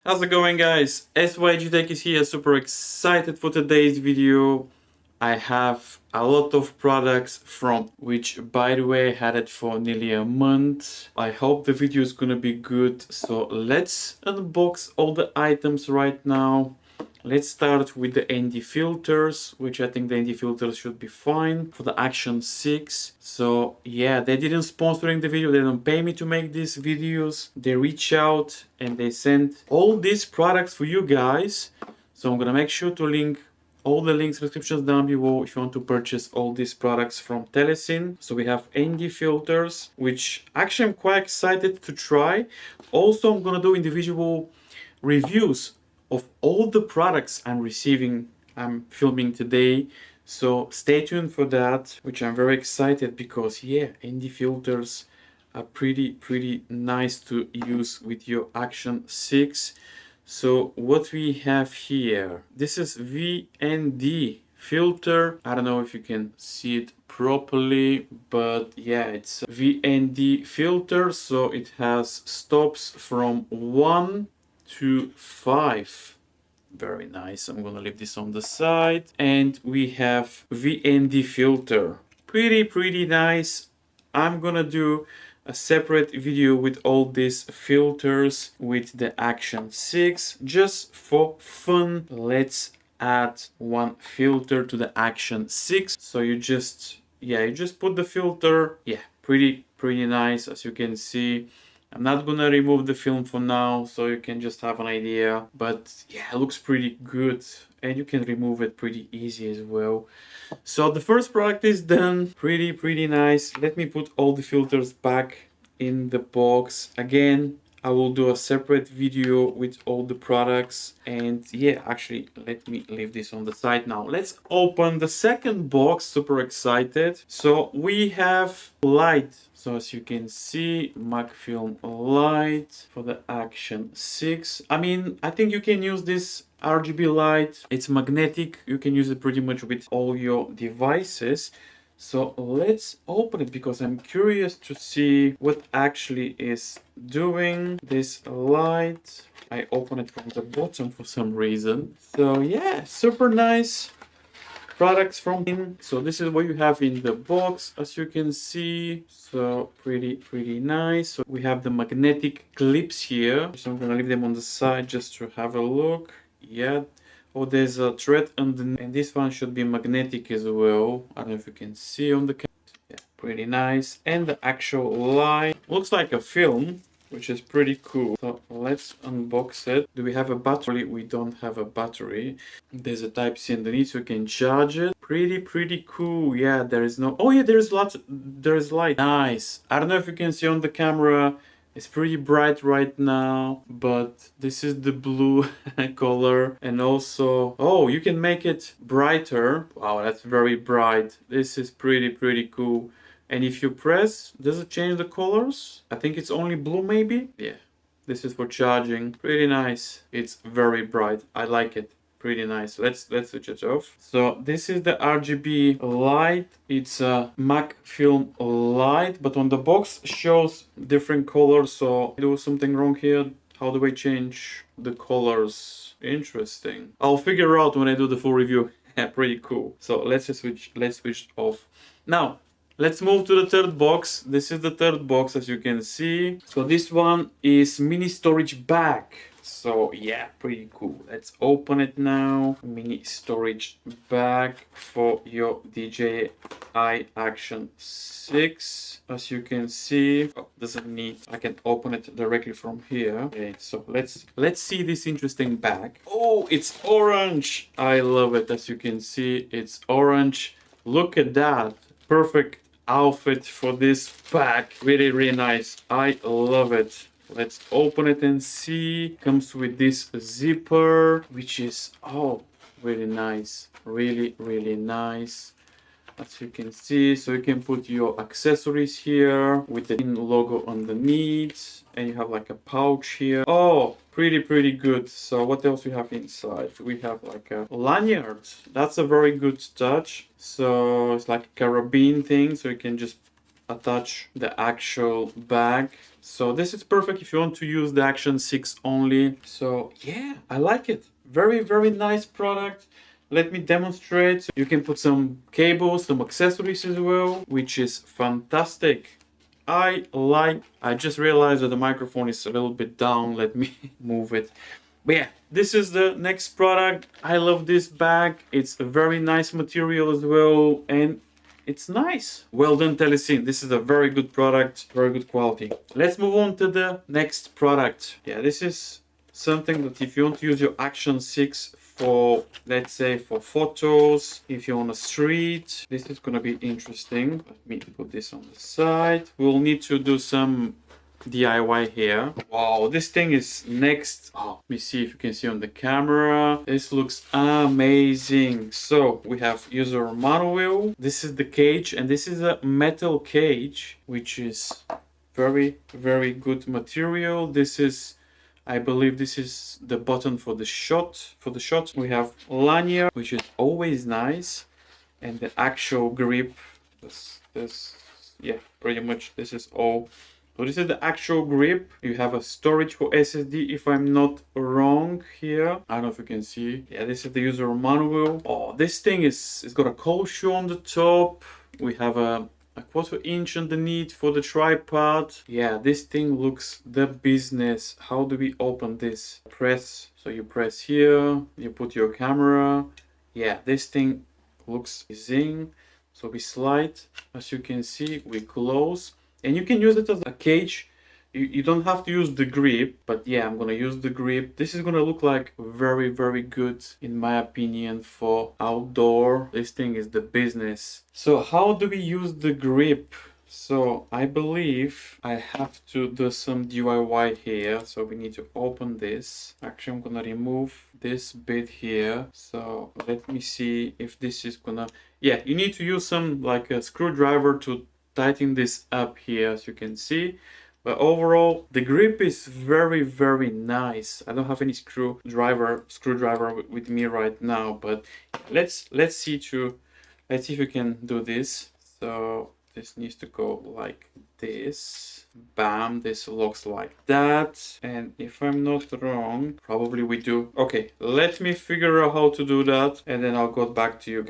How's it going, guys? SYG Tech is here, super excited for today's video. I have a lot of products from which, by the way, I had it for nearly a month. I hope the video is gonna be good. So let's unbox all the items right now. Let's start with the ND filters, which I think the ND filters should be fine for the Action 6. So yeah, they didn't sponsoring the video, they don't pay me to make these videos. They reach out and they sent all these products for you guys. So I'm gonna make sure to link all the links, descriptions down below if you want to purchase all these products from Telesin. So we have ND filters, which actually I'm quite excited to try. Also, I'm gonna do individual reviews of all the products I'm filming today. So stay tuned for that, which I'm very excited because yeah, ND filters are pretty nice to use with your Action 6. So what we have here, this is VND filter. I don't know if you can see it properly, but yeah, it's a VND filter. So it has stops from 1 to 5. Very nice. I'm gonna leave this on the side. And we have VND filter. Pretty nice. I'm gonna do a separate video with all these filters with the Action 6 just for fun. Let's add one filter to the Action 6. So you just put the filter. Yeah, pretty nice, as you can see. I'm not gonna remove the film for now, so you can just have an idea. But yeah, it looks pretty good, and you can remove it pretty easy as well. So the first product is done. Pretty nice. Let me put all the filters back in the box. Again, I will do a separate video with all the products. And yeah, actually, let me leave this on the side now. Let's open the second box. Super excited. So we have light. So as you can see, Mac Film light for the Action 6. I mean, I think you can use this RGB light. It's magnetic. You can use it pretty much with all your devices. So let's open it because I'm curious to see what actually is doing this light. I open it from the bottom for some reason. So yeah, super nice products from him. So this is what you have in the box, as you can see. So pretty nice. So we have the magnetic clips here. So I'm gonna leave them on the side just to have a look. Yeah. Oh, there's a thread underneath, and this one should be magnetic as well. I don't know if you can see on the camera. Yeah, pretty nice. And the actual light looks like a film, which is pretty cool. So let's unbox it. Do we have a battery? We don't have a battery. There's a Type-C underneath, so you can charge it. Pretty cool. Yeah, there is no... Oh yeah, there's light. Nice. I don't know if you can see on the camera. It's pretty bright right now, but this is the blue color. And also, oh, you can make it brighter. Wow, that's very bright. This is pretty cool. And if you press, does it change the colors? I think it's only blue maybe? Yeah, this is for charging. Pretty nice. It's very bright. I like it. Pretty nice. Let's switch it off. So this is the RGB light. It's a Mac Film light, but on the box shows different colors. So I do something wrong here. How do I change the colors? Interesting. I'll figure out when I do the full review. Pretty cool. So let's switch off. Now let's move to the third box. This is the third box, as you can see. So this one is mini storage bag. So yeah, pretty cool. Let's open it now. Mini storage bag for your DJI Action 6. As you can see, doesn't need, I can open it directly from here. Okay, so let's see this interesting bag. Oh, it's orange. I love it. As you can see, it's orange. Look at that. Perfect outfit for this bag. Really nice. I love it. Let's open it and see. Comes with this zipper, which is, oh, really nice. Really nice. As you can see, so you can put your accessories here with the logo underneath, and you have like a pouch here. Oh, pretty good. So what else we have inside? We have like a lanyard. That's a very good touch. So it's like a carabiner thing, so you can just attach the actual bag So this is perfect if you want to use the Action 6 only. So yeah, I like it. Very, very nice product. Let me demonstrate. You can put some cables, some accessories as well, which is fantastic. I just realized that the microphone is a little bit down. Let me move it. But yeah, this is the next product. I love this bag. It's a very nice material as well, and it's nice. Well done, Telesin. This is a very good product, very good quality. Let's move on to the next product. Yeah, this is something that if you want to use your Action 6 for, let's say, for photos, if you're on a street, this is going to be interesting. Let me put this on the side. We'll need to do some DIY here. Wow, this thing is next. Oh, let me see if you can see on the camera. This looks amazing. So we have user manual. This is the cage, and this is a metal cage, which is very, very good material. This is, I believe this is the button for the shot. For the shots, we have lanyard, which is always nice, and the actual grip. Yeah, pretty much this is all. So this is the actual grip. You have a storage for SSD, if I'm not wrong here. I don't know if you can see. Yeah, this is the user manual. Oh, this thing it's got a cold shoe on the top. We have a 1/4 inch underneath for the tripod. Yeah, this thing looks the business. How do we open this? Press. So you press here, you put your camera. Yeah, this thing looks amazing. So we slide. As you can see, we close. And you can use it as a cage. You don't have to use the grip, but yeah, I'm gonna use the grip. This is gonna look like very, very good, in my opinion, for outdoor. This thing is the business. So how do we use the grip? So I believe I have to do some DIY here. So we need to open this. Actually, I'm gonna remove this bit here. So let me see if this is gonna... Yeah, you need to use some like a screwdriver to tighten this up here, as you can see. But overall, the grip is very, very nice. I don't have any screwdriver with me right now, but let's see if we can do this. So this needs to go like this. Bam, this looks like that. And if I'm not wrong, probably we do. Okay, let me figure out how to do that, and then I'll go back to you guys.